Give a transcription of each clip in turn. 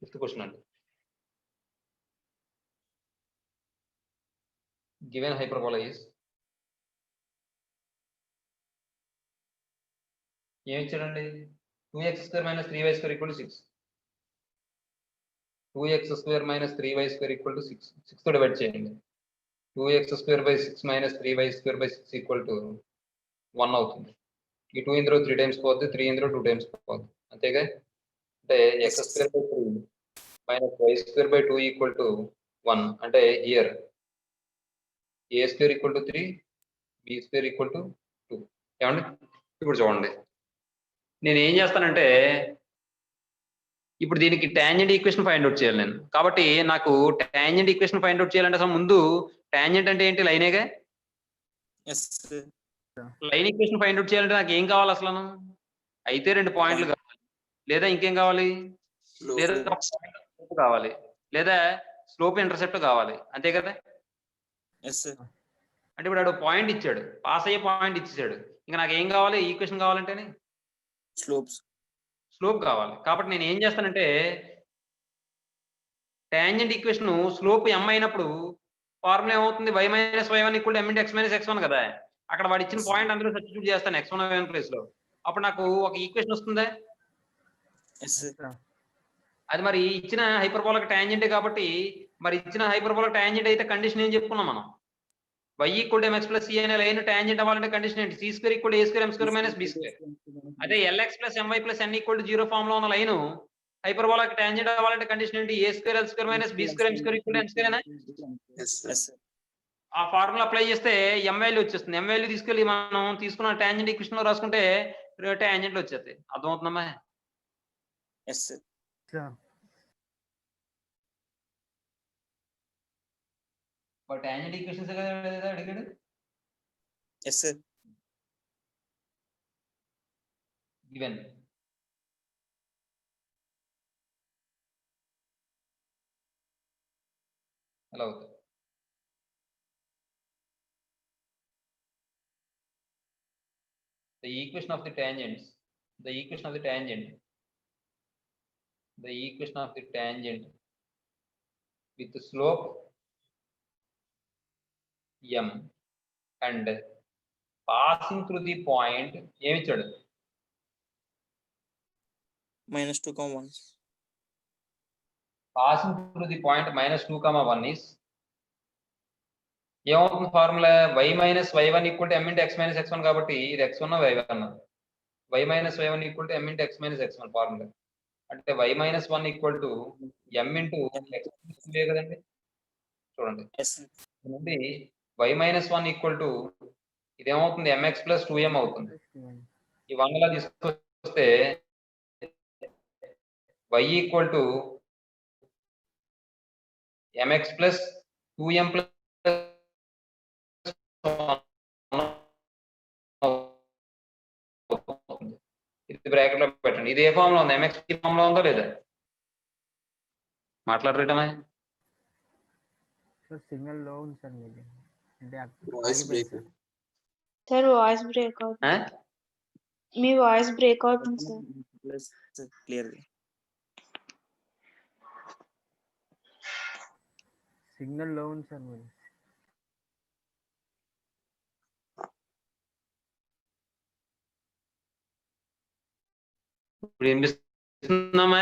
Fifth question అండి. Given hyperbola is ఏమి ఇచ్చాడండి? 2x² - 3y² = 6. 2x² - 3y² = 6. 6 తో డివైడ్ చేయండి. 2x² / 6 - 3y² / 6 = 1 అవుతుంది. ఈ 2 ఇందులో 3 టైమ్స్ పోద్ది, 3 ఇందులో 2 టైమ్స్ పోద్ది. అంతేగా? అంటే x² / 3 - y² / 2 = 1. అంటే హియర్ a² = 3, b² = 2. ఏమండి? ఇప్పుడు చూడండి, నేను ఏం చేస్తానంటే ఇప్పుడు దీనికి టాంజెంట్ ఈక్వేషన్ ఫైండ్ అవుట్ చేయాలి నేను. కాబట్టి నాకు టాంజెంట్ ఈక్వేషన్ ఫైండ్ అవుట్ చేయాలంటే అసలు ముందు టాంజెంట్ అంటే ఏంటి? లైనేగా. లైన్ ఈక్వేషన్ ఫైండ్ అవుట్ చేయాలంటే నాకు ఏం కావాలి అసలు? అయితే 2 పాయింట్లు కావాలి, లేదా ఇంకేం కావాలి? లేదా కావాలి, లేదా స్లోప్ ఇంటర్సెప్ట్ కావాలి. అంతే కదా? అంటే ఇప్పుడు ఆడు పాయింట్ ఇచ్చాడు, పాస్ అయ్యే పాయింట్ ఇచ్చాడు. ఇంకా నాకు ఏం కావాలి? ఈక్వేషన్ కావాలంటేనే స్లోప్ కావాలి. కాబట్టి నేను ఏం చేస్తానంటే టాంజెంట్ ఈక్వేషన్ స్లోప్ m అయినప్పుడు ఫార్ములా ఏమవుతుంది? y - y1 = m × x - x1 కదా. అక్కడ వాడు ఇచ్చిన పాయింట్ అందులో సబ్స్టిట్యూట్ చేస్తాను x1 y1 ప్లేస్ లో. అప్పుడు నాకు ఒక ఈక్వేషన్ వస్తుందా? అది మరి ఇచ్చిన హైపర్బోలాకి టాంజెంటే కాబట్టి మరి ఇచ్చిన హైపర్బోలాకి టాంజెంట్ అయితే కండిషన్ ఏం చెప్పుకున్నాం మనం? y = mx + c అనే లైన్ టాంజెంట్ అవ్వాలంటే కండిషన్ ఏంటి? c² = a² m² - b². అదే lx + my + n = 0 ఫామ్ లో ఉన్న లైన్ హైపర్బోలాకి టాంజెంట్ అవ్వాలంటే కండిషన్ ఏంటి? a² l² - b² m² = n² ఏనా? ఆ ఫార్ములా అప్లై చేస్తే m వాల్యూ వచ్చేస్తుంది. m వాల్యూ తీసుకెళ్ళి మనం తీసుకున్న టాంజెంట్ ఈక్వేషన్ లో రాసుకుంటే టాంజెంట్లు వచ్చేస్తాయి. అర్థమవుతుందమ్మా? బట్ టాంజెంట్ ఈక్వేషన్స్ కదా అడిగాడు. గివెన్ ఎలా అవుతుంది? The equation of the tangent with the slope m and passing through the point ఏమి ఇచ్చాడు? -2, 1. Passing through the point -2, 1 is ఏమవుతుంది formula? y - y1 = m × x - x1 కాబట్టి ఇది x1 y1. y - y1 = m × x - x1 formula. అంటే y - 1 = m × x కదండి. చూడండి నుండి y - 1 ఇదేమవుతుంది? mx + 2m అవుతుంది. ఈ 1 లా తీసుకొస్తే y = mx + 2m + ఇది బ్రాకెట్ లో పెట్టండి. ఇది ఏ ఫామ్ లో ఉంది? mx ఫామ్ లో ఉందో లేదా? మాట్లాడరేటమే సిగ్నల్ లో ఉంది సార్. మీది అంటే voice break. Sir voice break అవుతుంది. మీ వాయిస్ బ్రేక్ అవుతుంది సార్. క్లియర్. సిగ్నల్ లో ఉంది సార్. మీది ఇప్పుడు ఏం చేస్తున్నామా?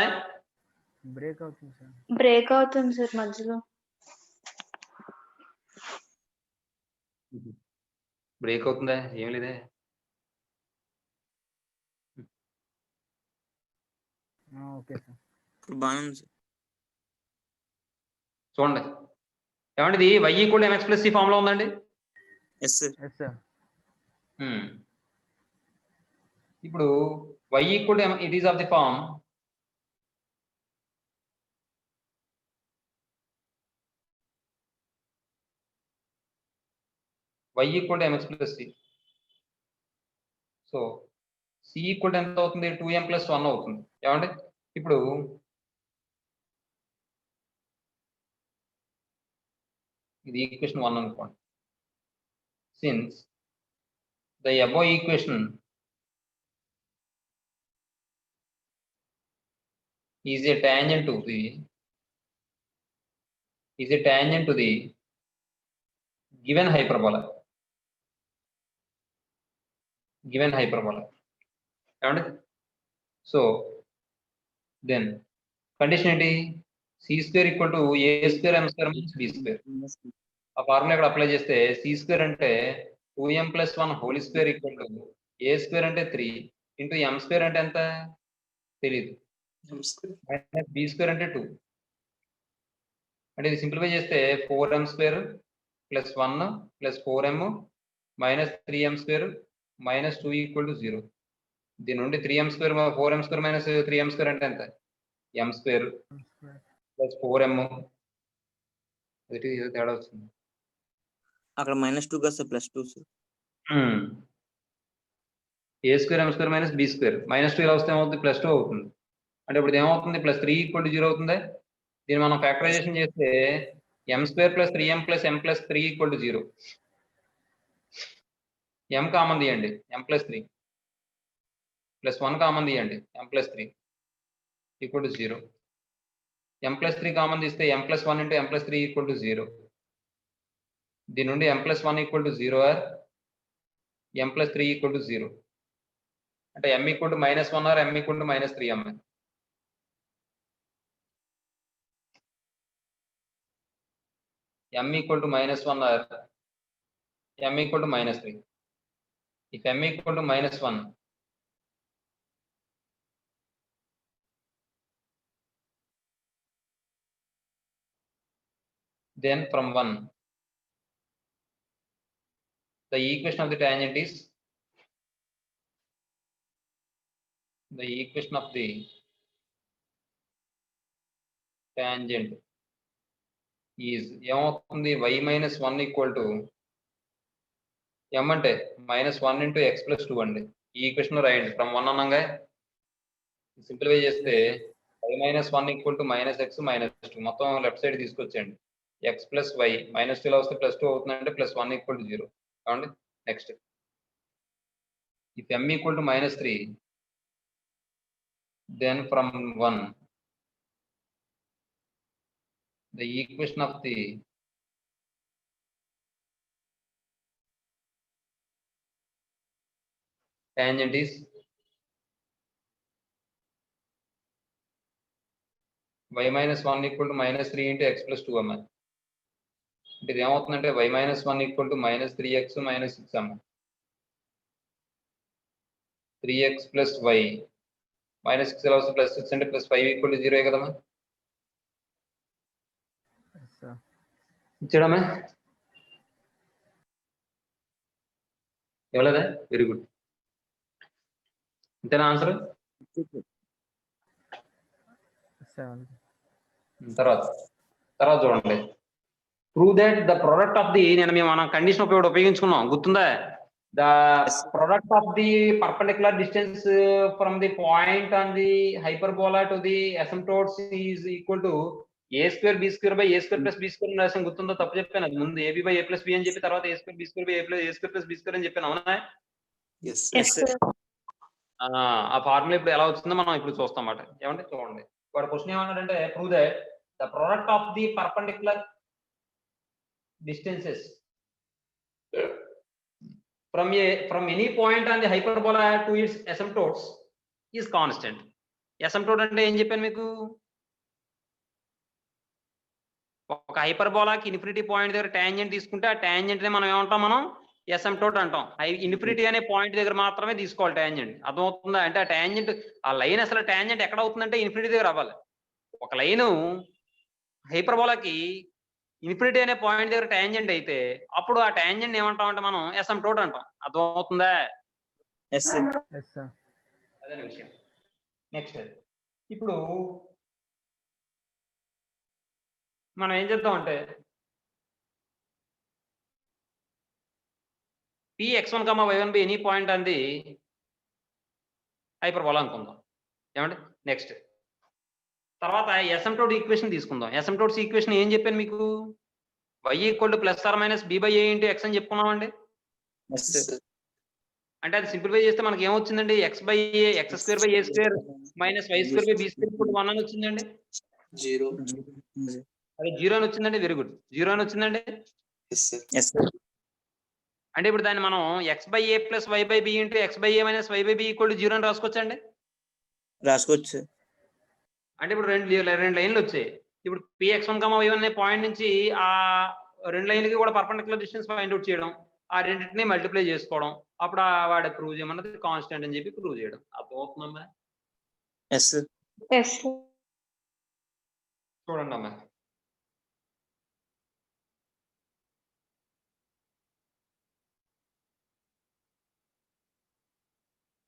బ్రేక్ అవుతుంది సార్. బ్రేక్ అవుతుంది సార్ మధ్యలో. బ్రేక్ అవుతుందా? ఏం లేదే. Okay sir. ఇప్పుడు బాగానే ఉంది సార్. చూడండి ఏమండి, ఇది y = mx + c ఫామ్ లో ఉందండి. Yes sir. Yes sir. ఇప్పుడు y = it is of the form y = mx + c. So c = ఎంత అవుతుంది? 2m + 1 అవుతుంది. ఏమండి ఇప్పుడు ఇది ఈక్వేషన్ 1 అనుకోండి. Since the above equation is a tangent to the given hyperbola. So then condition ఏంటి? c square equal to a square m square minus b square. ఆ formula ఇక్కడ అప్లై చేస్తే c square అంటే 2m plus 1 whole square equal to a square అంటే 3 into m square అంటే ఎంత తెలియదు, minus b square అంటే 2. అంటే ఇది సింప్లిఫై చేస్తే 4m square plus 1 plus 4m minus 3m square minus 2 equal to 0. దీని నుండి 3m square 4m square minus 3m square అంటే ఎంత? m square plus 4m. ఇది తేడా వస్తుంది అక్కడ -2 కదా sir, +2 sir. a square m square minus b square -2 ఇలా వస్తే ఏమవుతుంది? +2 అవుతుంది. అంటే ఇప్పుడు ఏమవుతుంది? +3 equal to 0 అవుతుంది. దీన్ని మనం ఫ్యాక్టరైజేషన్ చేస్తే m square plus 3m plus m plus 3 equal to 0. m common తీయండి, m plus 3 plus 1 కామన్ తీయండి, m plus 3 equal to 0. m plus 3 common తీస్తే m plus 1 into m plus 3 equal to 0. దీని నుండి m plus 1 equal to 0 or m plus 3 equal to 0. అంటే m equal to -1 or m equal to -3m. m equal to -1 or m equal to -3. If m equal to -1, then from 1, the equation of the tangent is ఏమవుతుంది? y minus 1 equal to m అంటే -1 into x plus 2 అండి. ఈ equation రాయండి. From 1 అనంగా simplify చేస్తే y minus 1 equal to -x -2 మొత్తం left side తీసుకొచ్చేయండి. x plus y -2 ఇలా వస్తే +2 అవుతుందంటే +1 equal to 0. కావండి next, if m equal to -3, then from 1, the equation of the tangent is y minus 1 equal to -3 into x plus 2m. అంటే ఇది ఏమవుతుందంటే y minus 1 equal to -3x minus 6m. 3x plus y minus 6 ఎలా వస్తుంది? +6 అంటే +5 equal to 0 కదమ్మా. ఇచ్చాడమ్మా? ఇవ్వలేదా? Very good. ఇంతేనా ఆన్సర్? తర్వాత చూడండి. Prove that the product of the, నేను మనం కండిషన్ ఉపయోగించుకున్నాం గుర్తుందా? The product of the perpendicular distance from the point on the hyperbola to the asymptotes is equal to a square b square by a square plus b square రాసాను. గుర్తుందో? తప్పు చెప్పాను. అది ముందు ab by a plus b అని చెప్పి తర్వాత a square b square by a square plus b square అని చెప్పాను. అవునా? Yes, sir. ఆ ఫార్ములా ఇప్పుడు ఎలా వచ్చిందో మనం ఇప్పుడు చూస్తాం అన్నమాట. ఏమంటే చూడండి, వాడు క్వశ్చన్ ఏమన్నాడంటే prove that the product of the perpendicular distances from any point on the hyperbola to its asymptotes is constant. asymptote అంటే ఏం చెప్పాను మీకు? ఒక హైపర్బోలాకి ఇన్ఫినిటీ పాయింట్ దగ్గర టాంజెంట్ తీసుకుంటే ఆ టాంజెంట్ ని మనం ఏమంటాం? మనం అసిమ్ప్టోట్ అంటాం. ఇన్ఫినిటీ అనే పాయింట్ దగ్గర మాత్రమే తీసుకోవాలి టాంజెంట్. అర్థమవుతుందా? అంటే ఆ టాంజెంట్, ఆ లైన్ అసలు టాంజెంట్ ఎక్కడ అవుతుందంటే ఇన్ఫినిటీ దగ్గర అవ్వాలి. ఒక లైన్ హైపర్బోలాకి ఇన్ఫినిటీ అనే పాయింట్ దగ్గర టాంజెంట్ అయితే అప్పుడు ఆ టాంజెంట్ ఏమంటాం అంటే మనం అసిమ్ప్టోట్ అంటాం. అర్థమవుతుందా? అదే విషయం. నెక్స్ట్, ఇప్పుడు మనం ఏం చేద్దాం అంటే Px1, y1 by any point అంది హైపర్బోలా అనుకుందాం. ఏమంటే నెక్స్ట్ తర్వాత అసిమ్ప్టోట్ ఈక్వేషన్ తీసుకుందాం. అసిమ్ప్టోట్స్ ఈక్వేషన్ ఏం చెప్పాను మీకు? y equal to +or - b by a into x అని చెప్పుకున్నామండి. అంటే అది సింప్లిఫై చేస్తే మనకి ఏమొచ్చిందండి x by a x square by a square minus y square by b square ఇప్పుడు 1 అని వచ్చిందండి. 0. అది 0 అని వచ్చిందండి. Very good. 0 అని వచ్చిందండి. Yes, sir. Yes sir. అంటే ఇప్పుడు దాన్ని మనం x by a plus y by b into x by a minus y by b equal to 0 అని రాసుకోవచ్చండి. రాసుకోవచ్చు సార్. అంటే ఇప్పుడు రెండు లైన్లు వచ్చాయి. ఇప్పుడు px1, y1 అనే పాయింట్ నుంచి ఆ రెండు లైన్లకి కూడా పర్పెండిక్యులర్ డిస్టెన్స్ ఫైండ్ అవుట్ చేయడం, ఆ రెండింటిని మల్టిప్లై చేసుకోవడం, అప్పుడు వాడు ప్రూవ్ చేయమన్నది కాన్స్టెంట్ అని చెప్పి ప్రూవ్ చేయడం. అర్థమవుతుందమ్మా? Yes sir. Yes, sir. చూడండి అమ్మా.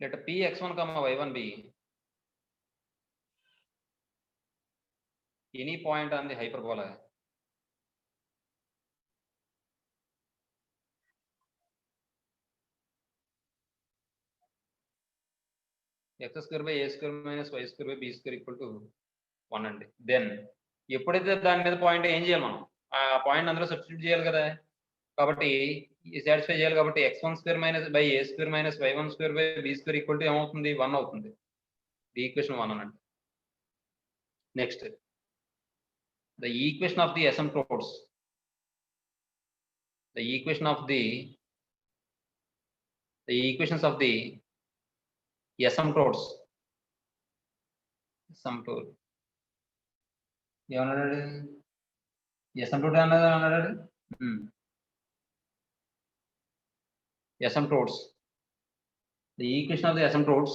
let px1, y1 be any point on the hyperbola x square by a square minus y square by b square equal to 1 అండి. దెన్ ఎప్పుడైతే దాని మీద పాయింట్ ఏం చేయాలి మనం? ఆ పాయింట్ అందులో సబ్స్టిట్యూట్ చేయాలి కదా. కాబట్టి సాటిస్ఫై చేయాలి కాబట్టి x1 square minus by a square minus y1 square by b square equal to ఏమవుతుంది? 1 అవుతుంది. ది ఈక్వేషన్ 1 అనండి. Next the equation of the asymptotes, the equations of the asymptotes ఏమన్నాడు? asymptote అన్నది అన్నాడు. asymptotes, the equation of the asymptotes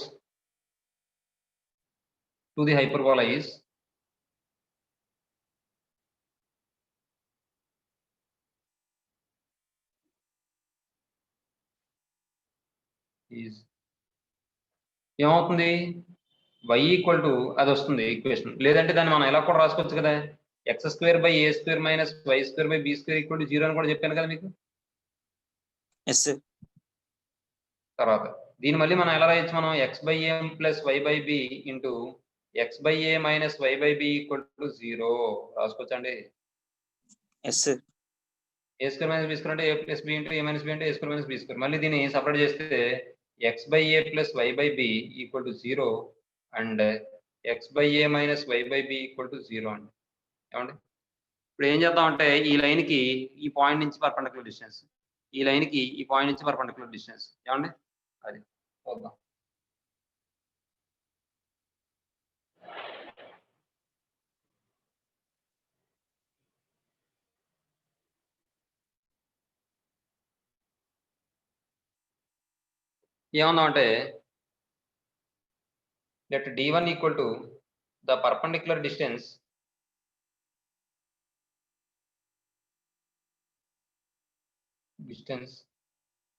to the hyperbola is ఏమవుతుంది? y equal to అది వస్తుంది equation. లేదంటే దాన్ని మనం ఎలా కూడా రాసుకోవచ్చు కదా, x square by a square minus y square by b square equal to 0 అని కూడా చెప్పాను కదా మీకు. Yes sir. తర్వాత దీన్ని మళ్ళీ మనం ఎలా రాయొచ్చు? మనం x by a plus y by b into x by a minus y by b equal to 0 రాసుకోవచ్చండి. Yes sir. A square minus b square అంటే a plus b into a minus b అంటే a square minus b square. మళ్ళీ దీన్ని separate చేస్తే x by a plus y by b equal to 0 and x by a minus y by b equal to 0 అండి. ఏమండి? ఇప్పుడు ఏం చేద్దామంటే ఈ లైన్కి ఈ పాయింట్ నుంచి పర్పెండిక్యులర్ డిస్టెన్స్, ఈ లైన్కి ఈ పాయింట్ నుంచి పర్పెండిక్యులర్ డిస్టెన్స్ ఏమండి? అది చూద్దాం. ఏమన్నామంటే let d1 equal to the perpendicular distance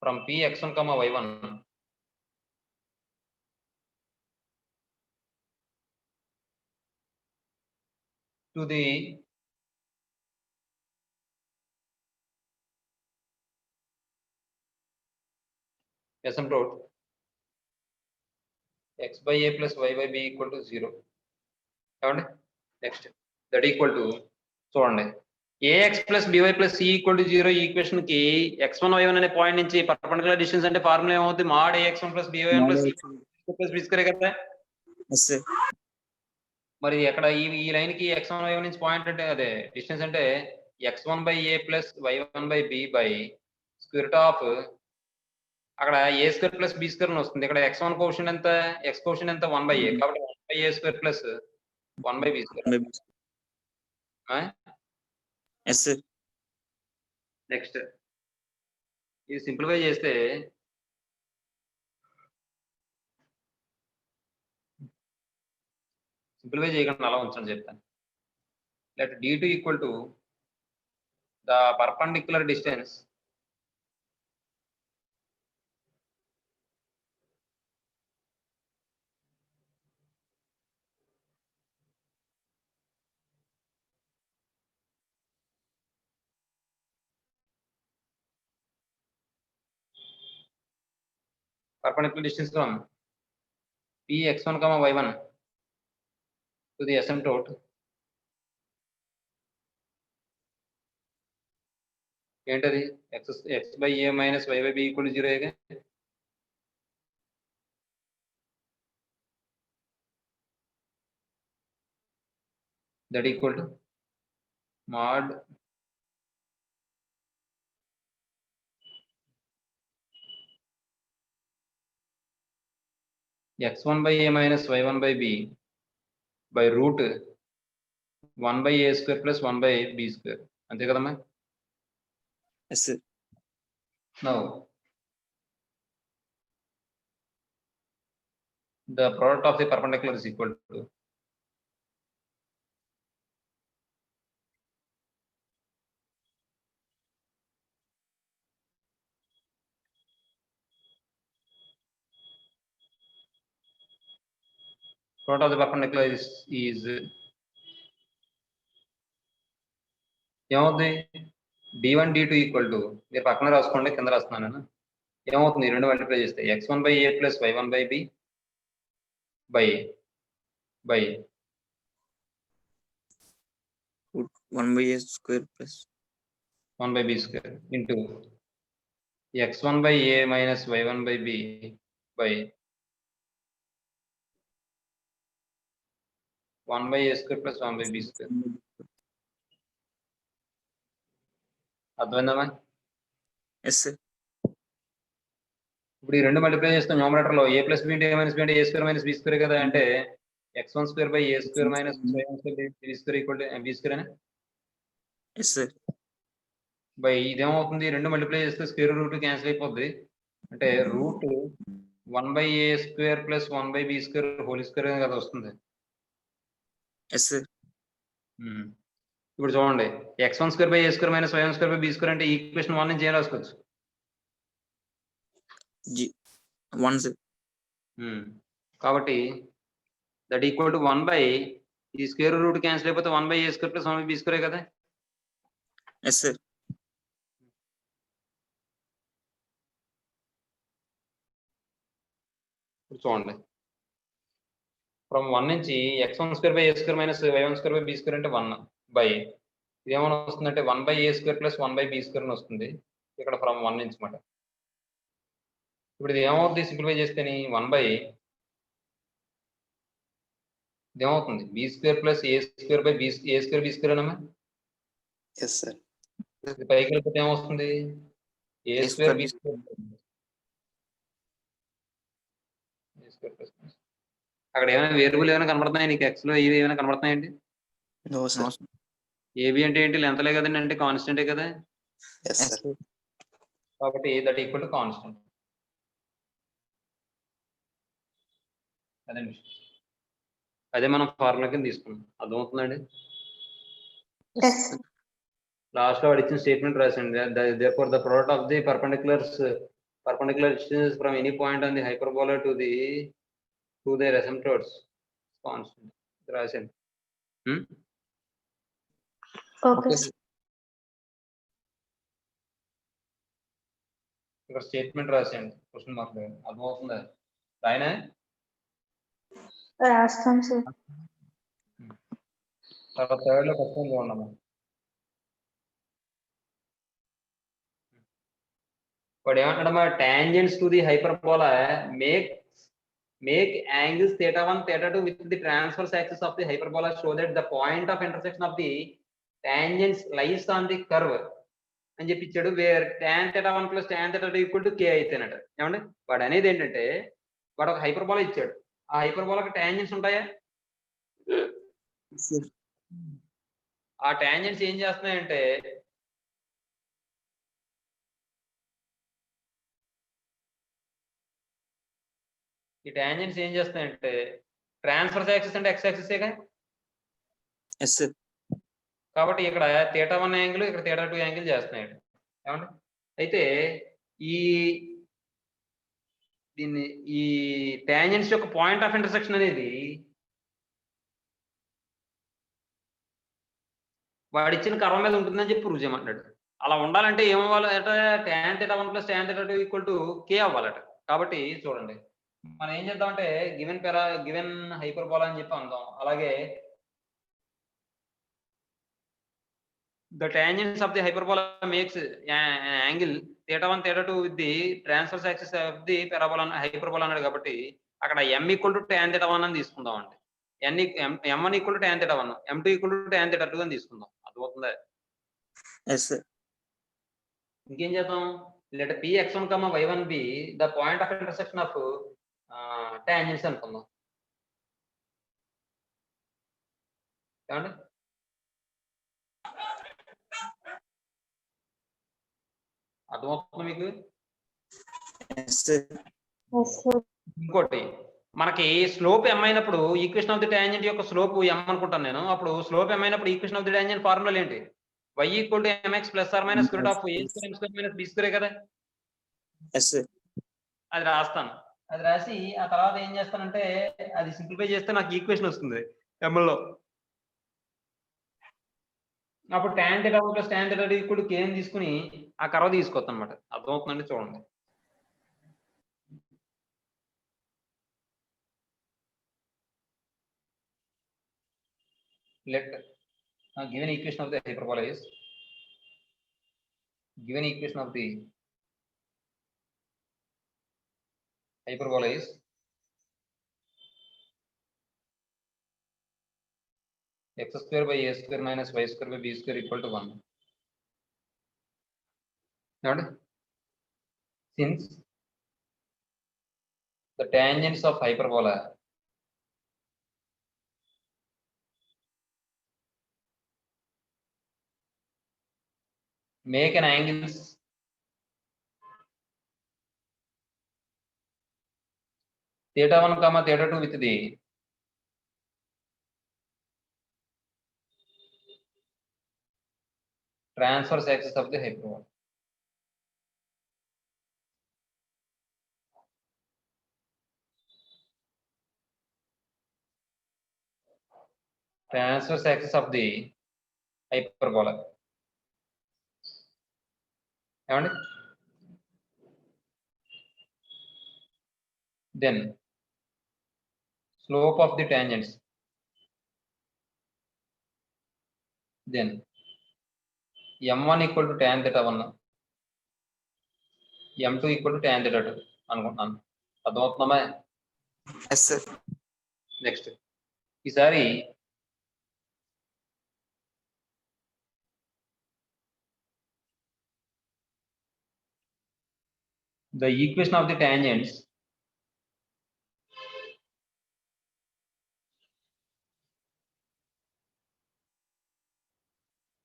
from px1, y1 to the asymptote x by a plus y by b equal to 0. ఏమండి? నెక్స్ట్ దట్ ఈక్వల్ టు చూడండి ax plus by plus c equal to 0 equation కి x1 y1 అనే point నుంచి perpendicular distance అంటే formula ఏమవుతుంది? mod ax1 plus by1 plus c plus b square కదా. Yes sir. మరి ఎక్కడ ఈ లైన్ కి x1 y1 నుంచి పాయింట్ అంటే అదే డిస్టెన్స్ అంటే x1 by a plus y1 by b by square root of అక్కడ ఏ స్క్వేర్ ప్లస్ బి స్క్వేర్ వస్తుంది. ఇక్కడ x1 కోషెంట్ ఎంత? x కోషెంట్ ఎంత? 1 బై a. కాబట్టి 1 by a square plus 1 by b square. Yes sir. Next ఇది simplify చేస్తే simplify చేయకుండా అలా ఉంచండి చెప్తాను. Let d2 equal to the perpendicular distance from px1, y1 to the asymptote ఏంటది? x by a minus y by b equal to 0. that equal to mod x1 by a minus y1 by b by root 1 by a square plus 1 by b square. అంతే కదమ్మా? Yes, sir. Now the product of the perpendicular is equal to product of the perpendicular is ఏమవుతుంది? d1 d2 equal to, మీరు పక్కన రాసుకోండి, కింద రాస్తున్నాను నేను. ఏమవుతుంది? రెండు మల్టిప్లై చేస్తే x1 by a plus y1 by b by 1 by a square plus 1 by b square into x1 by a minus y1 by b by 1 by a square plus 1 by b square. అర్థమైందమ్మా? yes, sir. ఇప్పుడు ఈ రెండు multiply చేస్తాం numerator లో a plus b into a minus b into a square minus b square కదా, అంటే x1 square by a square minus y1 square by b square equal to b square అనే Yes, sir. By ఇదేమవుతుంది? రెండు multiply చేస్తే square root cancel అయిపోద్ది, అంటే root 1 by a square plus 1 by b square whole square కదా వస్తుంది. Yes, sir. ఇప్పుడు చూడండి, x1 square by a square minus y1 square by b square అంటే ఈక్వేషన్ 1 నుంచి ఏం రాసుకోవచ్చు? 1, sir. కాబట్టి దట్ ఈక్వల్ టు 1 by ఈ స్క్వేర్ రూట్ క్యాన్సిల్ అయిపోతే 1 by a square plus 1 by b square కదా. Yes, sir. ఇప్పుడు చూడండి, ఫ్రమ్ 1 నుంచి x1 square by a square minus y1 square by b square అంటే 1 బై ఇదేమన్నా వస్తుందంటే 1 by a square plus 1 by b square అని వస్తుంది ఇక్కడ ఫ్రమ్ 1 నుంచి మాట. ఇప్పుడు ఇది ఏమవుతుంది సింప్లిఫై చేస్తేని 1 by ఇదేమవుతుంది b square plus a square by b a square b square అన్నమా. Yes sir. ఇది పైకి వెళ్ళిపోతే ఏమొస్తుంది? a square b square. అక్కడ ఏమైనా వేరియబుల్ ఏమైనా కనబడుతున్నాయి నీకు? ఎక్స్ లో ఇవి ఏమైనా కనబడుతున్నాయండి? No sir. ఏబి అంటే ఏంటి? లెంతలే కదండి, అంటే కాన్స్టెంటే కదా. Yes sir. కాబట్టి దట్ ఈక్వల్ టు కాన్స్టెంట్. అదండి, అదే మనం ఫార్ములా కింద తీసుకున్నాం. అర్థమవుతుందండి? లాస్ట్ లో వాడు ఇచ్చిన statement రాసండి, therefore the product of the perpendicular distances from any point on the hyperbola to their asymptotes constant రాసండి. Okay, sir. ఇక్కడ స్టేట్మెంట్ రాసేయండి, క్వశ్చన్ మార్క్. అర్థమవుతుందా? రాయనా? రాస్తాం సార్. తర్వాత థర్డ్ లో క్వశ్చన్ చూడండి. వాడు ఏమంటాడమ్మా? Tangents to the hyperbola make angles θ1 θ2 with the transverse axis of the hyperbola so that the point of intersection of the tangents lies on the curve అని చెప్పి ఇచ్చాడు. Where tan θ1 plus tan θ2 equal to k అయితేనట. ఏమండి వాడు అనేది ఏంటంటే, వాడు ఒక హైపర్బోలా ఇచ్చాడు, ఆ హైపర్బోలాకి టాంజెంట్స్ ఉంటాయా? ఆ టాంజెంట్స్ ఏం చేస్తున్నాయంటే ఈ టాంజెంట్స్ ఏం చేస్తున్నాయంటే ట్రాన్స్ఫర్స్ యాక్సిస్ అంటే x యాక్సిసేగా. Yes, sir. కాబట్టి ఇక్కడ θ1 యాంగిల్, ఇక్కడ θ2 యాంగిల్ చేస్తున్నాయి. ఏమండి అయితే ఈ టాంజెంట్స్ యొక్క పాయింట్ ఆఫ్ ఇంటర్సెక్షన్ అనేది వాడు ఇచ్చిన కర్వ మీద ఉంటుందని చెప్పి ప్రూవ్ చేయమంటాడు. అలా ఉండాలంటే ఏమవ్వాలట? tan θ1 plus tan θ2 equal to k అవ్వాలట. కాబట్టి చూడండి, మనం ఏం చేద్దామంటే గివెన్ హైపర్బోలా అని చెప్పి అందాం. అలాగే the tangents of the hyperbola makes angle θ1 θ2 with the transverse axis of the parabola hyperbola అన్నాడు. కాబట్టి అక్కడ m ఈక్వల్ టు tan θ1 అని తీసుకుందాం అండి. m1 equal to tan θ 1, m2 equal to tan θ 2 అని తీసుకుందాం. అర్థమవుతుందా? Yes sir. ఇంకేం చేద్దాం? Let p x1, y1 be the point of intersection of tangents అనుకుందాం. ఏమండి? అర్థమవుతుందా మీకు? Yes sir. ఇంకోటి మనకి స్లోప్ m అయినప్పుడు ఈక్వేషన్ ఆఫ్ ది టాంజెంట్ యొక్క స్లోప్ m అనుకుంటాను నేను. అప్పుడు స్లోప్ m అయినప్పుడు equation of the tangent formula ఏంటి? y equal to mx plus or minus square of a square m square minus b square కదా. Yes sir. అది రాస్తాను. అది రాసి ఆ తర్వాత ఏం చేస్తానంటే అది సింప్లిఫై చేస్తే నాకు ఈక్వేషన్ వస్తుంది m లో. అప్పుడు tan θ plus tan θ equal to k అని తీసుకుని ఆ కర్వ్ తీసుకొస్తాను అన్నమాట. అర్థమవుతుందండి? చూడండి. Let given equation of the hyperbola is x square by a square minus y square by b square equal to 1. Not since the tangents of hyperbola make an angles theta 1, theta 2 with the transverse axis of the hyperbola. Transverse axis of the hyperbola. ఏమండి? Then slope of the tangents. Then m1 equal to tan θ 1, m2 equal to tan θ 2 అనుకుంటున్నాను. అర్థమవుతుందమ్మా? Yes sir. Next ఈసారి the equation of the tangents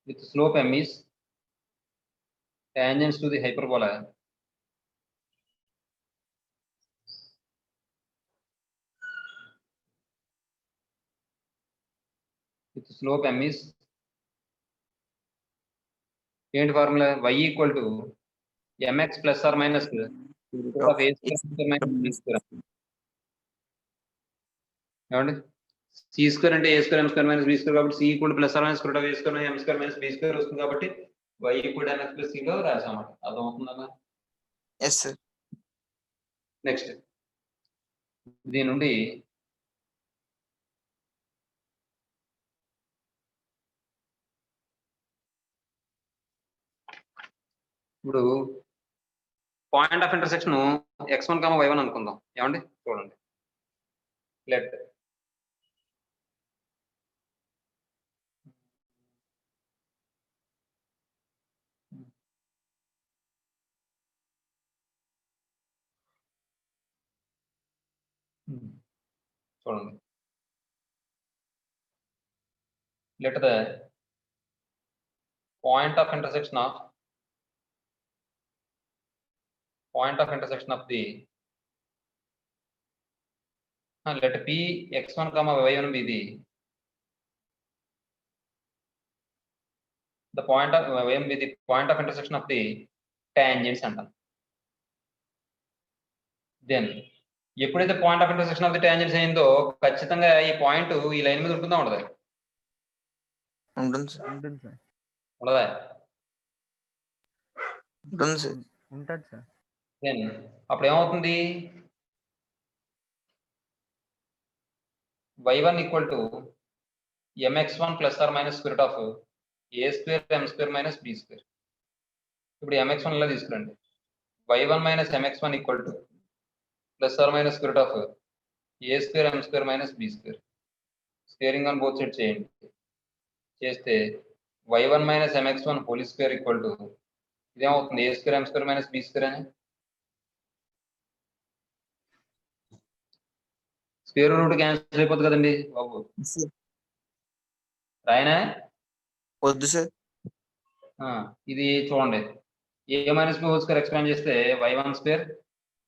with slope m is tangents to the hyperbola with slope m is ఏంటి ఫార్ములా? y equal to mx plus or minus ఏమండి? C square అంటే a square m square minus b square కాబట్టి c equal plus or minus square of a square m square minus b square వస్తుంది కాబట్టి y equal to mx plus సిలో రాసామాట. అర్థమవుతుందా? Yes sir. Next దీని నుండి ఇప్పుడు point of intersection x1, y1 అనుకుందాం. ఏమండి? చూడండి. లెట్ చూడండి. let the point of intersection of the let p x1, y1 be the point of y1 be the point of intersection of the tangents అంటాం. Then ఎప్పుడైతే point of intersection of the tangents అయిందో ఖచ్చితంగా ఈ point ఈ line మీద ఉంటుందా ఉండదా? ఉంటుంది సార్. ఉంటుంది సార్. ఉండదా? ఉంటుంది సార్. ఉంటుంది సార్. దెన్ అప్పుడు ఏమవుతుంది? y1 equal to mx1 plus or minus square of a square m square minus b square. ఇప్పుడు mx1 ఇలా తీసుకురండి. y1 minus mx1 equal to plus or minus square of a square m square minus b square. Squaring on both side చేయండి. చేస్తే y1 minus mx1 whole square equal to ఇదేమవుతుంది a square m square minus b square అని square root cancel అయిపోతుంది కదండి బాబు, రాయనా? వద్దు sir. ఇది చూడండి, a minus b whole square expand చేస్తే y1 square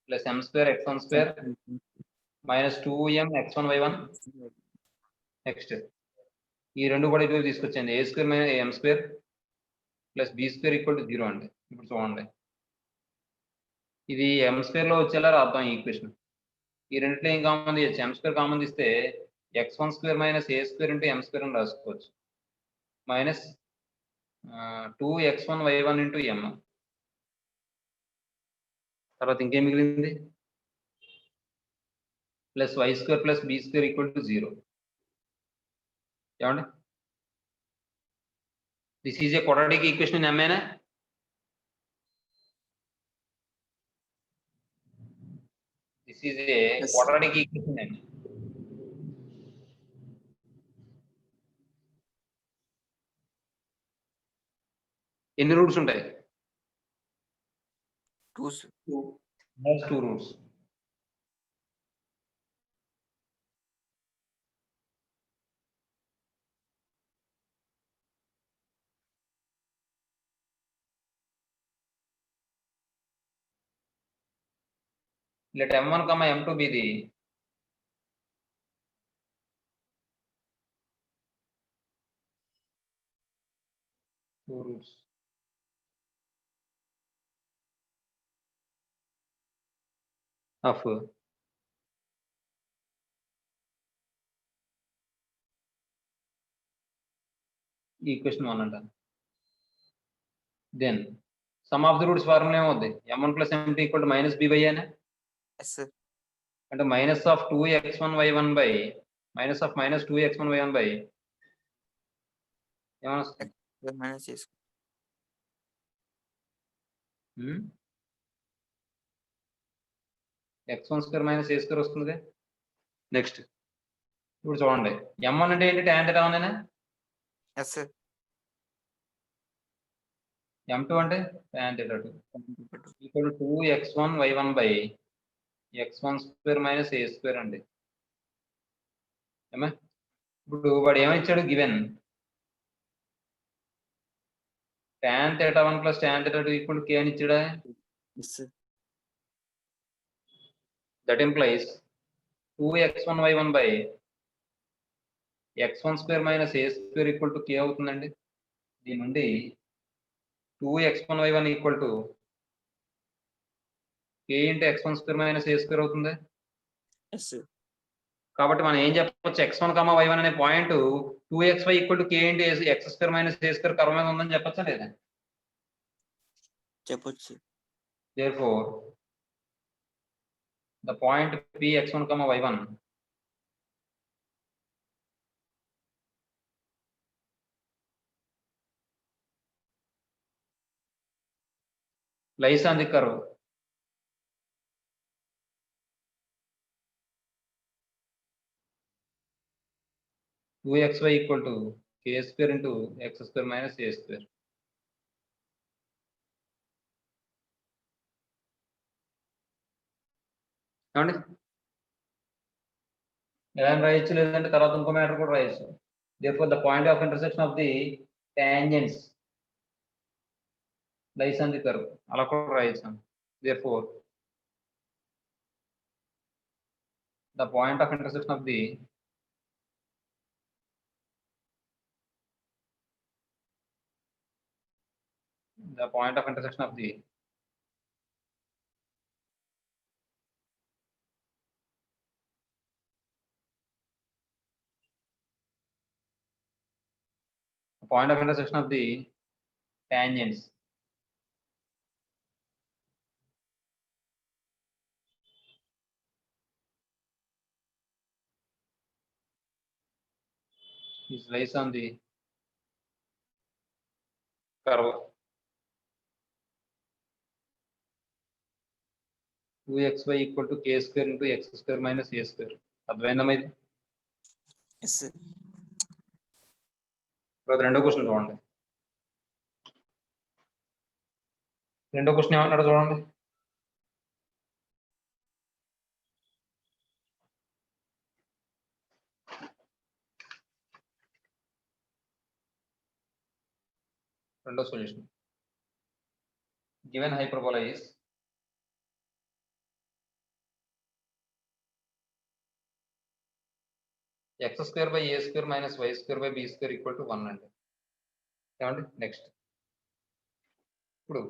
plus m square x1 square minus 2m x1 y1. Next ఈ రెండు కూడా ఇటువైపు తీసుకొచ్చింది, a square minus m square plus b square equal to 0 అండి. ఇప్పుడు చూడండి, ఇది m స్క్వేర్ లో వచ్చేలా రాద్దాం ఈ ఈక్వేషన్. ఈ రెండింటిలో ఏం కామన్ తీయచ్చు, m స్క్వేర్ కామన్ తీస్తే x1 square minus a square into m square అని రాసుకోవచ్చు, minus 2x1 y1 into m. తర్వాత ఇంకేం మిగిలింది, plus y square plus b square equal to 0. ఏమండి, this is a quadratic equation in m ఏనా? This is a Yes. Quadratic equation m. ఎన్ని roots ఉంటాయి? 2 sir. 2 roots. let m1 comma m2 be the two roots of equation 1 అంట. Then sum of the roots formula ఏమవుద్ది, m1 plus m2 equal to minus b by a నే? Yes sir. అంటే minus of 2x1 y1 by minus of minus 2x1 y1 by ఏమన్నా వస్తుంది? Minus చేసుకో. x1 square minus a square వస్తుంది. Next ఇప్పుడు చూడండి, m1 అంటే ఏంటి, tan θ అనేనా? Yes sir. m2 అంటే tan θ2 equal to 2x1 y1 by x1 square minus a square అండి. ఏమా, ఇప్పుడు వాడు ఏమిచ్చాడు, given tan θ1 plus tan θ2 equal to k అని ఇచ్చాడా? Yes sir. That implies 2x1 y1 by x1 square minus a square equal to k అవుతుందండి. దీని నుండి 2x1 y1 equal to k into x1 square minus a square అవుతుంది. Yes sir. కాబట్టి మనం ఏం చెప్పొచ్చు, x1 y1 అనే point 2xy equal to k into x square minus a square curve మీద ఉందని చెప్పొచ్చా లేదా? చెప్పొచ్చు. Therefore the point p x1 y1 lies on the curve two xy equal to k square into x square minus a square. ఏమండి, ఎలా రాయొచ్చు, లేదంటే తర్వాత ఇంకో మ్యాటర్ కూడా రాయొచ్చు. therefore the point of intersection of the tangents lies on the curve, అలా కూడా రాయొచ్చు. therefore the point of intersection of the point of intersection of the tangents is lies on the curve 2xy equal to k square into x square minus a square. అర్థమైందా ఇది? Yes sir. తర్వాత రెండో question చూడండి. రెండో question ఏమంటారు చూడండి. రెండో solution. Given hyperbola is x square by a square minus y square by b square equal to 1 అండి. ఏమండి నెక్స్ట్ ఇప్పుడు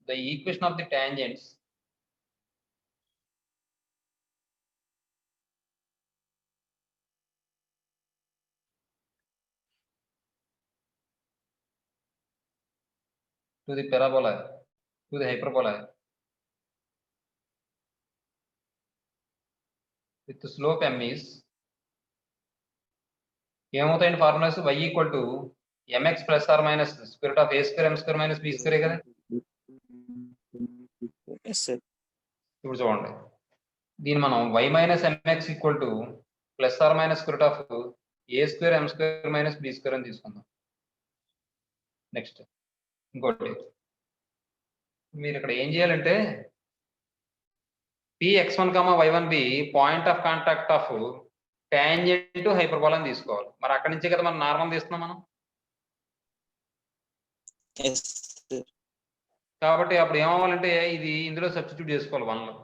the equation of the tangents to the parabola to the hyperbola with slope m is ఏమవుతాయండి formulas y equal to mx plus or minus square root of a square m square minus b square కదా. Yes sir. ఇప్పుడు చూడండి దీన్ని మనం y minus mx equal to plus or minus square root of a square m square minus b square అని తీసుకుందాం. Next ఇంకోటి మీరు ఇక్కడ ఏం చేయాలంటే px1, y1b point of contact of tangent hyperbola అని తీసుకోవాలి. మరి అక్కడి నుంచే కదా మనం నార్మల్ తీస్తున్నాం మనం. Yes sir. కాబట్టి అప్పుడు ఏమవ్వాలంటే ఇది ఇందులో సబ్స్టిట్యూట్ చేసుకోవాలి 1లో.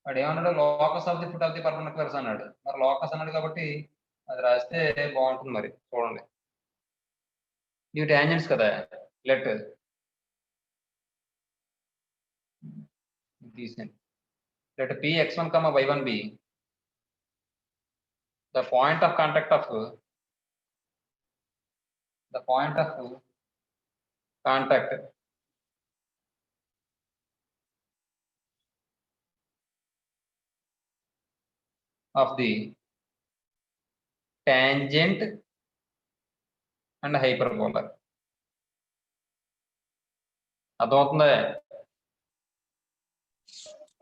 వాడు ఏమన్నాడు locus of the foot of the perpendiculars అన్నాడు. మరి లోకస్ అన్నాడు కాబట్టి అది రాస్తే బాగుంటుంది. మరి చూడండి ఇవి టాంజెంట్స్ కదా. లెట్ తీసేయండి. Let px1, y1b the point of contact of contact of the tangent and hyperbola. అర్థమవుతుందా?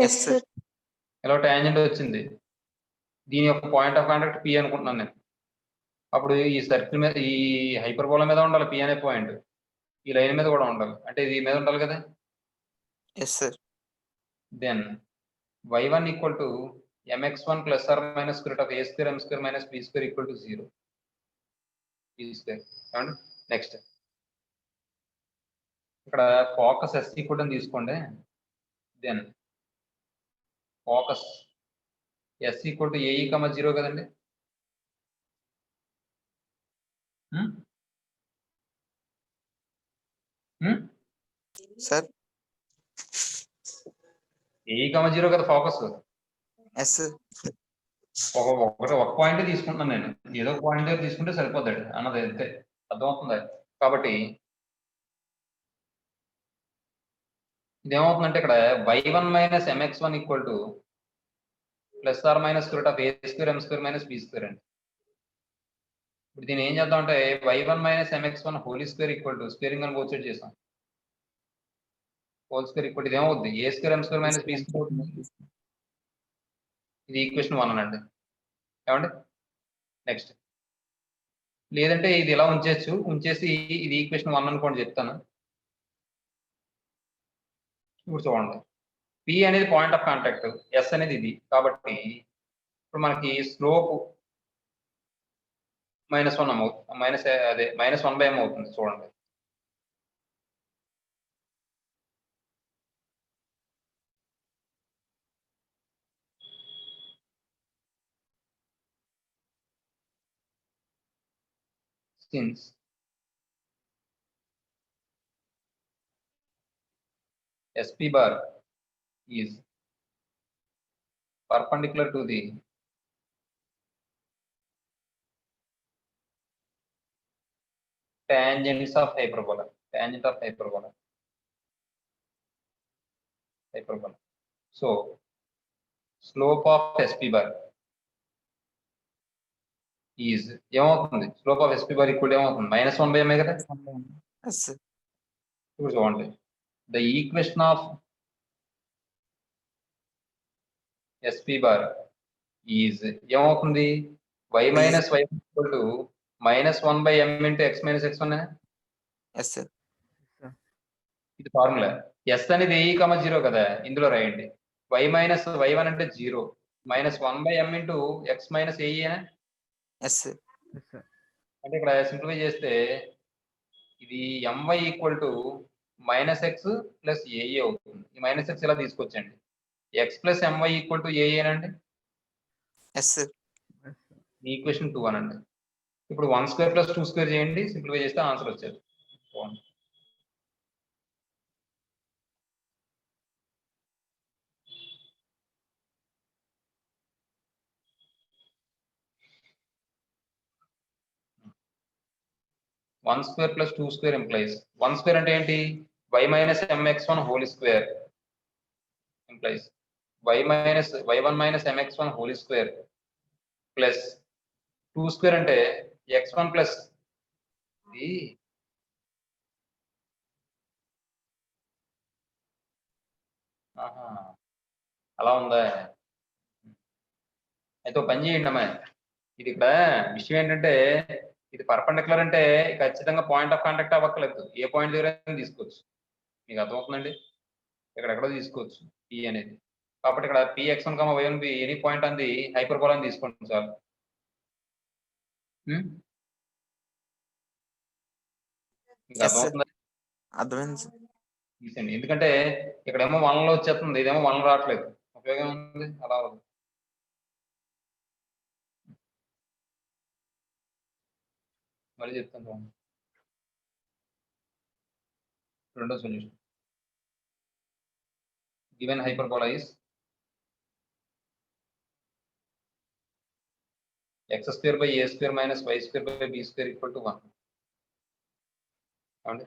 Yes sir. ఇలా టాంజెంట్ వచ్చింది, దీని యొక్క పాయింట్ ఆఫ్ కాంటాక్ట్ పి అనుకుంటున్నాను నేను. అప్పుడు ఈ సర్కిల్ మీద ఈ హైపర్బోలా మీద ఉండాలి పి అనే పాయింట్, ఈ లైన్ మీద కూడా ఉండాలి, అంటే ఇది మీద ఉండాలి కదా. Yes sir. Then y1 equal to mx1 plus or minus square root of a square m square minus b square equal to 0 b square. And next ఇక్కడ ఫోకస్ s ఈక్వల్ అని తీసుకోండి. Then focus s equal to ae, 0 కదండి. Sir. ae, 0 కదా ఫోకస్. Yes sir. ఒక point తీసుకుంటున్నాను నేను, ఏదో ఒక పాయింట్ దగ్గర తీసుకుంటే సరిపోతాడు అన్నది అంతే. అర్థమవుతుంది. కాబట్టి ఇదేమవుతుందంటే ఇక్కడ y1 minus mx1 equal to plus or minus square root of a square m square minus b square అండి. ఇప్పుడు దీన్ని ఏం చేద్దాం అంటే y1 minus mx1 whole square equal to squaring అని బోత్ సైడ్ చేసాం. హోల్ స్క్వేర్ ఈక్వల్ ఇదేమవుద్ది a square m square minus b square. ఇది ఈక్వేషన్ 1 అనండి. ఏమండి నెక్స్ట్ లేదంటే ఇది ఇలా ఉంచేసి ఇది ఈక్వేషన్ 1 అనుకోండి చెప్తాను. ఇప్పుడు చూడండి పి అనేది పాయింట్ ఆఫ్ కాంటాక్ట్, ఎస్ అనేది ఇది. కాబట్టి ఇప్పుడు మనకి స్లోప్ -1 -1/m అవుతుంది. చూడండి since SP bar is perpendicular to the tangents of hyperbola, so slope of SP bar is ఏమవుతుంది, slope of SP bar equal ఏమవుతుంది -1/m కదా. Yes sir. ఇప్పుడు చూడండి the equation of SP bar is ఏమవుతుంది y minus y equal to minus 1 by m into x minus x1 yes sir ఇది formula s అనేది ఏ కామ 0 కదా ఇందులో రాయండి y minus y1 అంటే 0 minus 1 by m into x minus a yes sir yes sir అంటే ఇక్కడ simplify చేస్తే ఇది my equal to minus x plus a a అవుతుంది ఈ మైనస్ ఎక్స్ ఇలా తీసుకొచ్చండి x plus my equal to ఏఏనండి ఎస్ సార్ ఈక్వేషన్ 2 అనండి ఇప్పుడు 1 స్క్వేర్ ప్లస్ 2 స్క్వేర్ చేయండి సింప్లిఫై చేస్తే ఆన్సర్ వచ్చేది 1 square plus 2 square implies 1 square అంటే ఏంటి y minus mx1 whole square implies y1 minus mx1 whole square plus 2 square అంటే x1 plus అలా ఉందా అయితే ఒక పని చేయండి అమ్మా ఇది ఇక్కడ విషయం ఏంటంటే ఇది పర్పెండిక్యులర్ అంటే ఖచ్చితంగా పాయింట్ ఆఫ్ కాంటాక్ట్ అవ్వక్కర్లేదు ఏ పాయింట్ దగ్గర తీసుకోవచ్చు మీకు అర్థమవుతుందండి ఎక్కడెక్కడో తీసుకోవచ్చు పి అనేది కాబట్టి ఇక్కడ px1, y1 be any point అంది హైపర్బోలా అని తీసుకోండి సార్ మీకు అర్థమవుతుందా అర్థమైంది సార్ తీసండి ఎందుకంటే ఇక్కడేమో 1 లో వచ్చేస్తుంది ఇదేమో 1 రావట్లేదు ఉపయోగం ఉంది అలా మళ్ళీ చెప్తాను రెండో solution given hyperbola is x square by a square minus y square by b square equal to 1 and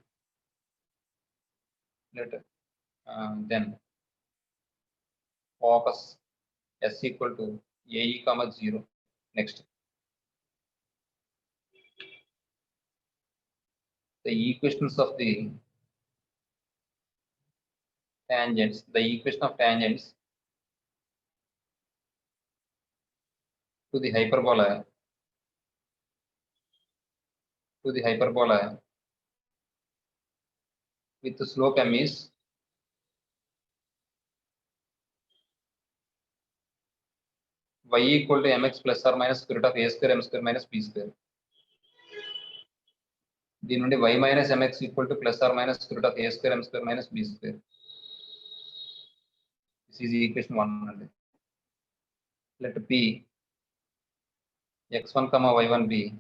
later then focus s equal to ae comma 0 next the equations of the tangents the equation of tangents to the hyperbola with the slope m is y equal to mx plus or minus square root of a square m square minus b square దీని నుండి y minus mx equal to plus or minus square root of a square m square minus b square this is equation 1 అండి let p x1 comma y1 be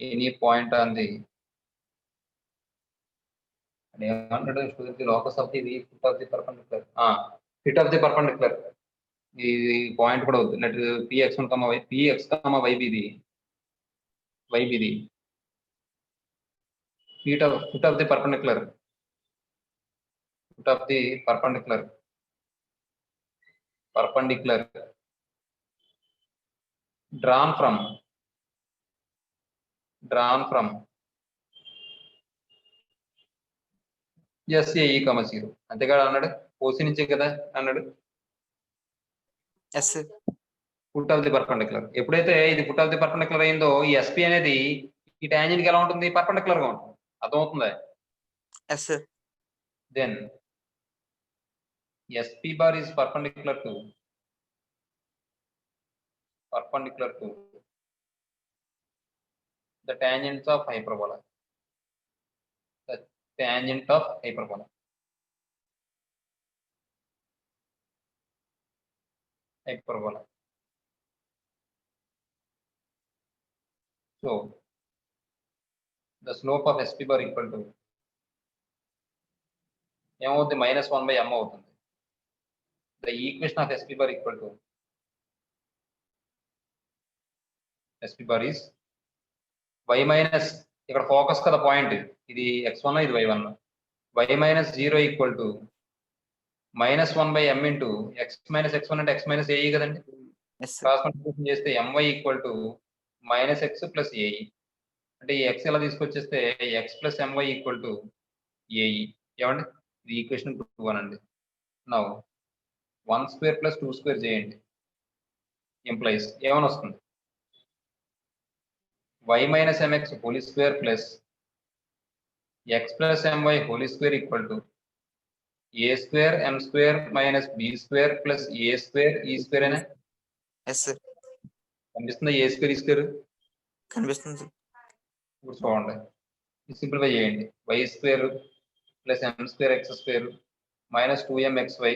any point on the student the locus of the foot of the perpendicular fit of the perpendicular ఈ point కూడా అవుతుంది let px1 comma y px comma y be the foot of the perpendicular drawn from SAE, 0 అంతేగా అన్నాడు OC నుంచే కదా అన్నాడు yes sir foot of the perpendicular ఎప్పుడైతే ఇది ఫుట్ ఆఫ్ ది పర్పెండిక్యులర్ అయిందో ఈ SP అనేది ఈ టాంజెంట్ కి ఎలా ఉంటుంది పర్పెండిక్యులర్ గా ఉంటుంది అర్థమవుతుందా yes sir then SP bar is perpendicular to the tangents of hyperbola so the slope of SP bar equal to ఏమవుతుంది minus 1 by m అవుతుంది the equation of SP bar equal to SP bar is y minus ఇక్కడ focus కదా point ఇది x1 ఇది y1 y minus 0 equal to minus 1 by m into x minus x1 అంటే x minus ae కదండి yes sir cross multiplication చేస్తే my equal to minus x plus ae అంటే ఈ x ఎలా తీసుకొచ్చేస్తే x plus my equal to ae ఏమండి ఇది equation 2 అనండి. Now 1 square plus 2 square చేయండి. ఎంప్లాయీస్ ఏమని వస్తుంది? y minus mx whole square plus x plus my whole square equal to a square m square minus b square plus a square e square అనే yes sir. కనిపిస్తుందా? A square e square కనిపిస్తుంది sir. ఇప్పుడు చూడండి, simplify చేయండి. y square plus m square x square minus 2mxy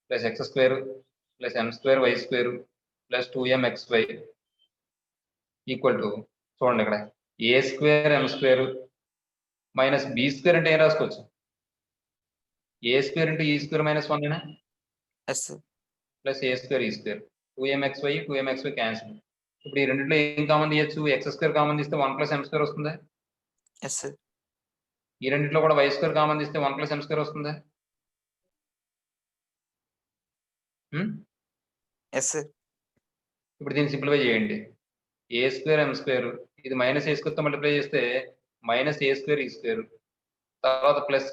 plus x square plus m square y square plus 2mxy equal to చూడండి ఇక్కడ a square m square minus b square అంటే ఏం రాసుకోవచ్చు? A square into e square minus 1 అయినా yes sir. Plus a square e square 2mxy cancel. ఇప్పుడు ఈ రెండింటిలో ఏం కామన్ తీయచ్చు? ఎక్స్ స్క్వేర్ కామన్ తీస్తే 1 ప్లస్ m స్క్వేర్ వస్తుందా? Yes sir. ఈ రెండింటిలో కూడా y స్క్వేర్ కామన్ తీస్తే 1 ప్లస్ m స్క్వేర్ వస్తుందా? Yes sir. ఇప్పుడు దీన్ని సింప్లిఫై చేయండి. ఏ స్క్వేర్ m స్క్వేర్ ఇది మైనస్ ఏ స్క్వేర్ తో మల్టిప్లై చేస్తే minus a square e square తర్వాత ప్లస్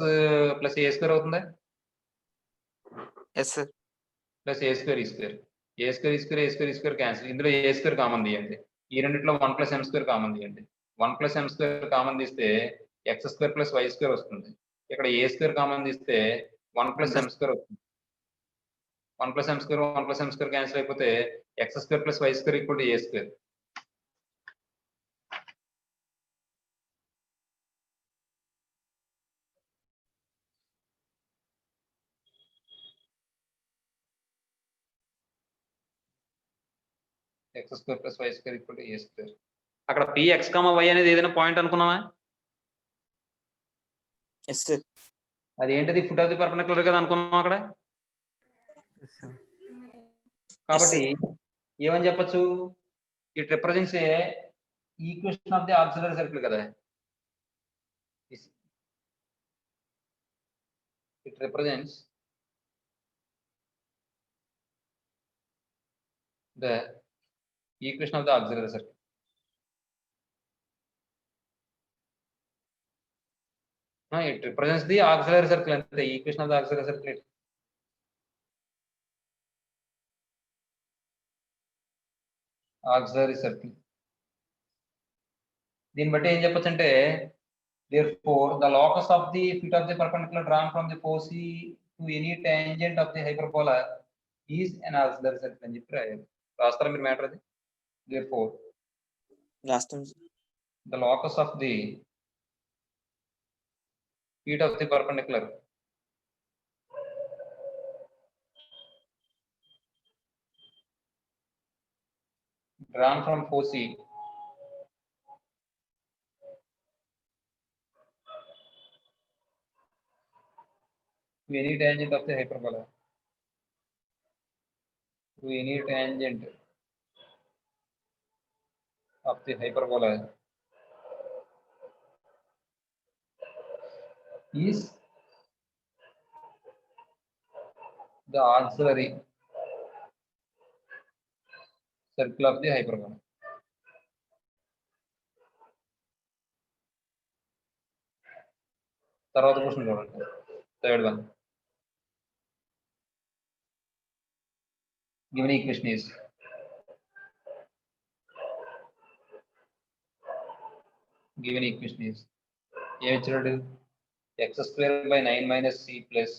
ఏ స్క్వేర్ అవుతుందా? Yes sir. Plus a square e square a square e square a square e square cancel. ఇందులో a square common తీయండి. ఈ రెండింటిలో 1 plus m square common తీయండి. 1 plus m square common తీస్తే X square plus y square వస్తుంది. ఇక్కడ a square common తీస్తే 1 plus m square వస్తుంది. 1 ప్లస్ m స్క్వేర్ క్యాన్సిల్ అయిపోతే x square plus y square equal to a square. X square plus y square equal to a square. అక్కడ p x comma y అనేది ఏదైనా point అనుకున్నావా? Yes sir. అది ఏంటిది? Foot of the perpendicular కదా అనుకున్నాం అక్కడ. Yes sir. కాబట్టి ఏమని చెప్పొచ్చు? It represents a equation of the auxiliary circle కదా. It represents the equation of the auxiliary circle. It represents the auxiliary circle అంతే. Equation of the auxiliary circle auxiliary circle. దీన్ని బట్టి ఏం చెప్పొచ్చు అంటే therefore the locus of the foot of the perpendicular drawn from the foci to any tangent of the hyperbola is an auxiliary circle అని చెప్పి రాయాలి. రాస్తారా మీరు మ్యాటర్ అది? therefore రాస్తాం sir. the locus of the feet of the perpendicular drawn from foci to any tangent of the hyperbola is the auxiliary circle of the hyperbola. తర్వాత question చూడండి, third one. given equation is ఏం ఇచ్చినాడు? x square by 9 minus c plus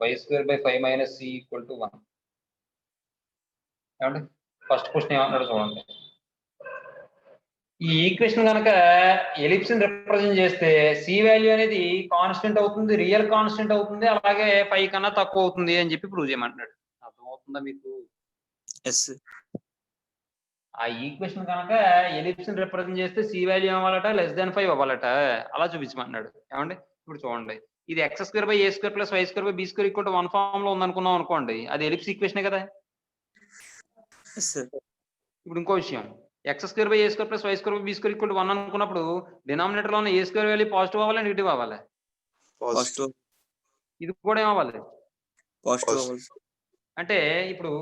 y square by 5 minus c equal to 1. ఏమండి first question ఏమన్నాడు చూడండి. ఈ equation కనుక ellipse represent చేస్తే సి వాల్యూ అనేది కాన్స్టెంట్ అవుతుంది, రియల్ కాన్స్టెంట్ అవుతుంది, అలాగే 5 కన్నా తక్కువ అవుతుంది అని చెప్పి ప్రూవ్ చేయమంటున్నాడు. అర్థమవుతుందా మీకు? ఎస్. ఆ ఈక్వేషన్ కనుక ఎలిప్స్ రిప్రజెంట్ చేస్తే సి వాల్యూ అవ్వాలట, లెస్ దాన్ 5 అవ్వాలట, అలా చూపించమంటున్నాడు. ఏమండి ఇప్పుడు చూడండి, ఇది x square by a square plus y square by b square equal to 1 form లో ఉందనుకున్నాం అనుకోండి, అది ఎలిప్స్ ఈక్వేషనే కదా. ఇప్పుడు ఇంకో విషయం, x square by a square plus y square by b square equal to 1 అనుకున్నప్పుడు డినామినేటర్ లో ఉన్న ఏ స్క్వేర్ వాల్యూ పాజిటివ్ అవ్వాలి, నెగిటివ్ అవ్వాలి? Positive. ఇది కూడా ఏమవ్వాలి? Positive. అంటే ఇప్పుడు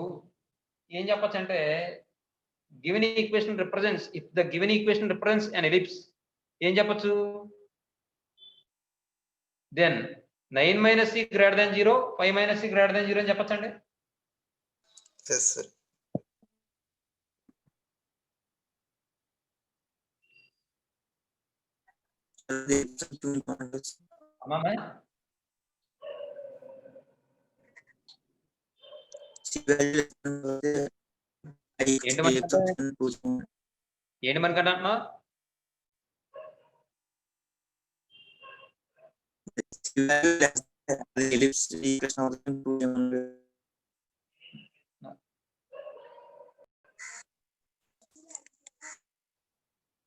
ఏం చెప్పొచ్చు అంటే given equation represents, if the given equation represents an ellipse, ఏం చెప్పొచ్చు? Then 9 minus c greater than 0, 5 minus c greater than 0 అని చెప్పచ్చండి. Yes sir. అమ్మా ఏంటి మనకంటున్నా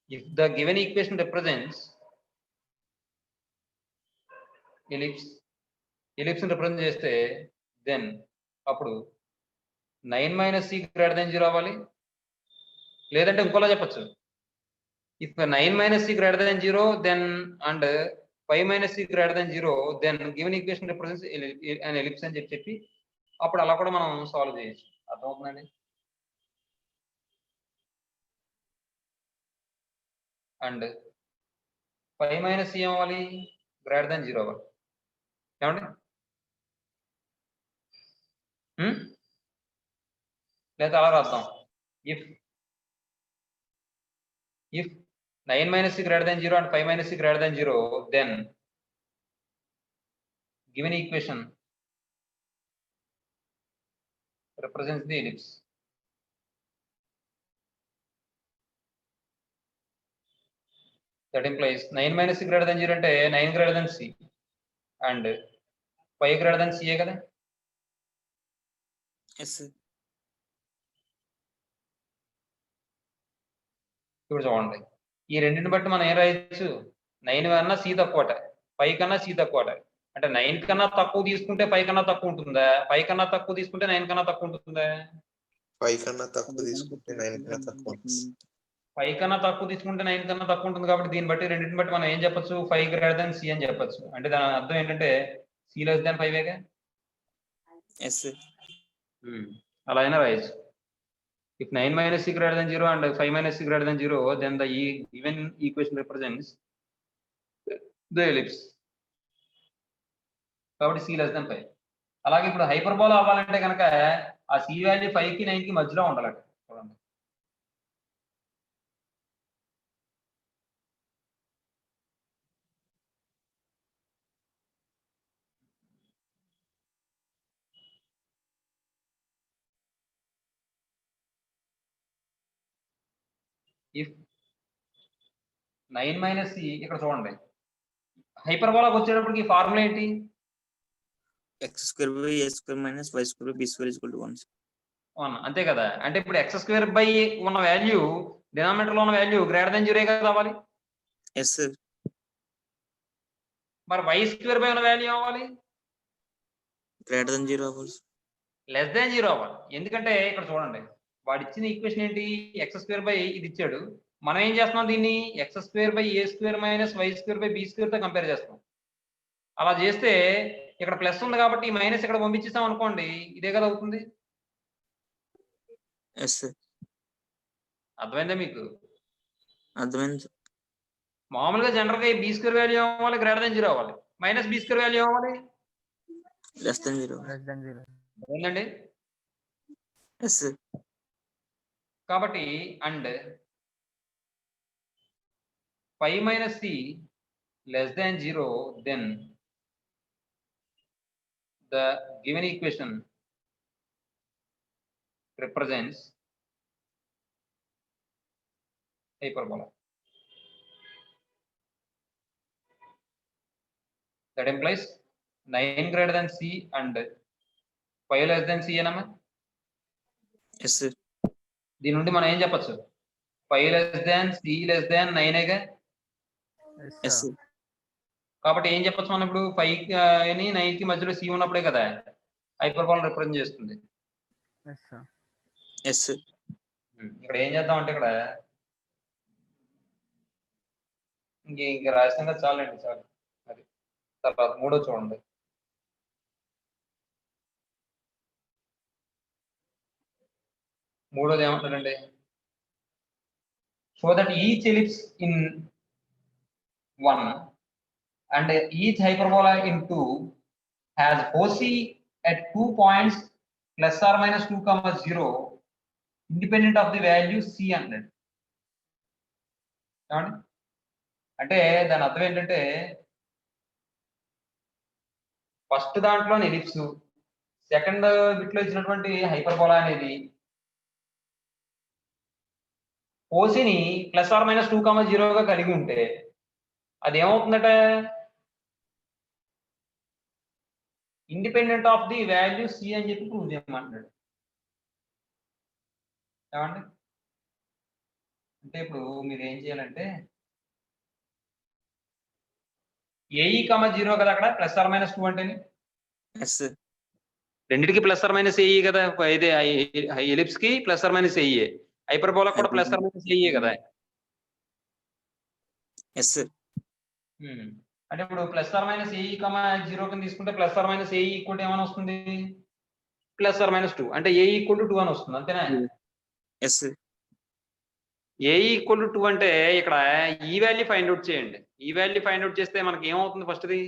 if the given equation represents ellipse ని రిప్రజెంట్ చేస్తే దెన్ అప్పుడు 9 మైనస్ సి గ్రేటర్ దాన్ 0 అవ్వాలి. లేదంటే ఇంకోలా చెప్పచ్చు, if 9 minus c greater than 0 then and 5 minus c greater than 0 then given equation represents an ellipse అని చెప్పి అప్పుడు అలా కూడా మనం సాల్వ్ చేయొచ్చు. అర్థమవుతుందండి? అండ్ 5 మైనస్ సి అవ్వాలి, గ్రేటర్ దాన్ 0 అవ్వాలి. ఏమండి? లేదా అలా రాద్దాం, if 9 minus c greater than 0 and 5 minus c greater than 0, then given equation represents the ellipse. That implies 9 minus c greater than 0 అంటే 9 greater than c and 5 greater than c కదా. Yes sir. ఇప్పుడు చూడండి, ఈ రెండింటిని బట్టి మనం ఏం రాయొచ్చు, 9 కన్నా సి తక్కువట, 5 కన్నా సి తక్కువట. అంటే 9 కన్నా తక్కువ తీసుకుంటే 5 కన్నా తక్కువ ఉంటుందా, 5 కన్నా తక్కువ తీసుకుంటే 9 కన్నా తక్కువ ఉంటుందా? 5 కన్నా తక్కువ తీసుకుంటే 9 కన్నా తక్కువ ఉంటుంది. 5 కన్నా తక్కువ తీసుకుంటే 9 కన్నా తక్కువ ఉంటుంది. కాబట్టి దీన్ని బట్టి రెండింటిని బట్టి మనం ఏం చెప్పొచ్చు, 5 గ్రేటర్ దాన్ సి అని చెప్పొచ్చు. అంటే దాని అర్థం ఏంటంటే c less than 5 yes sir. అలా అయినా రాయొచ్చు. If 9 minus c greater than 0 and 5 minus c greater than 0, then the given equation represents the ellipse. కాబట్టి c less than 5. అలాగే ఇప్పుడు హైపర్బోలా అవ్వాలంటే కనుక ఆ c వాల్యూ 5 కి 9 కి మధ్యలో ఉండాలట. చూడండి, ఇఫ్ 9 మైనస్ సి, ఇక్కడ చూడండి హైపర్బోలాకి వచ్చేటప్పటికి ఫార్ములా ఏంటి, x square by a square minus y square b square equal to 1. అంతే కదా. అంటే ఇప్పుడు ఎక్స్ స్క్వేర్ బై ఉన్న వాల్యూ డినామినేటర్ లో ఉన్న వాల్యూ గ్రేటర్ దాన్ 0 కదా అవ్వాలి. Yes sir. మరి వై స్క్వేర్ బై ఉన్న వాల్యూ అవ్వాలి, గ్రేటర్ దెన్ 0 అవ్వాలి. లెస్ దాన్ 0 అవ్వాలి. ఎందుకంటే ఇక్కడ చూడండి, వాడు ఇచ్చిన ఈక్వేషన్ ఏంటి, ఎక్స్ స్క్వేర్ బై ఇది ఇచ్చాడు. మనం ఏం చేస్తున్నాం, దీన్ని x square by a square minus y square by b square తో కంపేర్ చేస్తాం. అలా చేస్తే ఇక్కడ ప్లస్ ఉంది కాబట్టి మైనస్ ఇక్కడ పంపించేస్తాం అనుకోండి, ఇదే కదా అవుతుంది. Yes sir. అర్థమైందా మీకు? అర్థమైంది. మామూలుగా జనరల్ గా బి స్క్వేర్ వాల్యూ అవ్వాలి, గ్రేటర్ దాన్ 0 అవ్వాలి. మైనస్ బి స్క్వేర్ వాల్యూ అవ్వాలి, లెస్ దెన్ 0. ఏంటండి? Yes sir. కాబట్టి and 5 minus c less than 0, then the given equation represents hyperbola. That implies 9 greater than c and 5 less than c అనమా. Yes sir. దీని నుండి మనం ఏం చెప్పొచ్చు, 5 less than c less than 9 yes sir. కాబట్టి ఏం చెప్పొచ్చు మనం ఇప్పుడు 5 ని 9 కి మధ్యలో c ఉన్నప్పుడే కదా హైపర్బోలా రిప్రజెంట్ చేస్తుంది. Yes sir. ఇక్కడ ఏం చేద్దాం అంటే ఇక్కడ ఇంకా రాసిన చాలండి, చాలు. అది తర్వాత మూడో చూడండి, మూడోది ఏమంటారండి, so that each ellipse in 1 and each hyperbola into has foci at 2 points plus or minus 2 comma 0 independent of the value c అన్నాడు. ఏమండి అంటే దాని అర్థం ఏంటంటే ఫస్ట్ దాంట్లో ఎలిప్స్, సెకండ్ బిట్ లో ఇచ్చినటువంటి హైపర్బోలా అనేది ఓసిని ప్లస్ ఆర్ మైనస్ 2,0గా కలిగి ఉంటే అది ఏమవుతుందట, independent of the value c అని చెప్పి ప్రూవ్ చేయమంటున్నాడు. ఏమండి అంటే ఇప్పుడు మీరు ఏం చేయాలంటే ఏఈ కమ 0 కదా అక్కడ ప్లస్ ఆర్ మైనస్ 2 అంటే ఎస్ రెండిటికి ప్లస్ ఆర్ మైనస్ ఏఈ కదా, ఇది ఎలిప్స్ కి plus or minus a e, hyperbola కూడా ప్లస్ ఆర్ మైనస్ ఏఈ కదా. ఎస్ అంటే ఇప్పుడు plus or minus a e comma 0 కింద తీసుకుంటే plus or minus a e equal ఏమైనా వస్తుంది, ప్లస్ ఆర్ మైనస్ 2 అంటే ఏఈ ఈక్వల్ టు 2 అని వస్తుంది అంతేనా. ఎస్ ఏఈ ఈక్వల్ టు 2 అంటే ఇక్కడ ఈ వాల్యూ ఫైండ్ అవుట్ చేయండి. ఈ వాల్యూ ఫైండ్ అవుట్ చేస్తే మనకి ఏమవుతుంది, ఫస్ట్ది